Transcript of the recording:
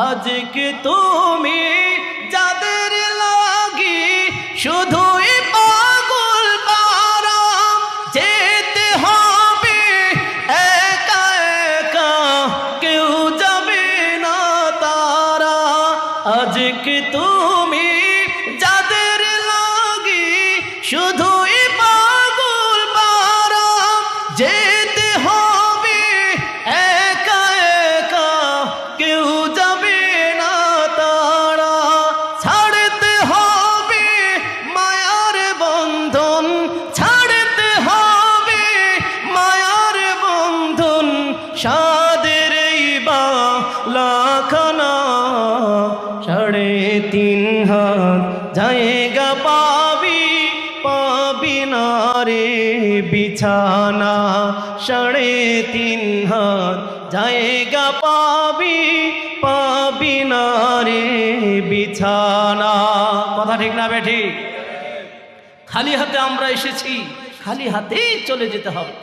আজকে তুমি যাদের লাগি শুধুই পাগল পারা, যেতে হবে একা একা, কেউ যাবে না তারা। আজকে তুমি যাদের লাগি শুধুই পাগল পারা, যেতে হবে একা একা, কেউ যাবে না তারা। ছাড়তে হবে মায়ার বন্ধন, ছাড়তে হবে মায়ার বন্ধন, সাদের এই বালাখানা। 3.5 হাত জায়গা পাবি, পাবি না রে বিছানা। 3.5 হাত জায়গা পাবি, পাবি না রে বিছানা। কথা ঠিক না বেঠিক? খালি হাতে আমরা এসেছি, খালি হাতেই চলে যেতে হবে।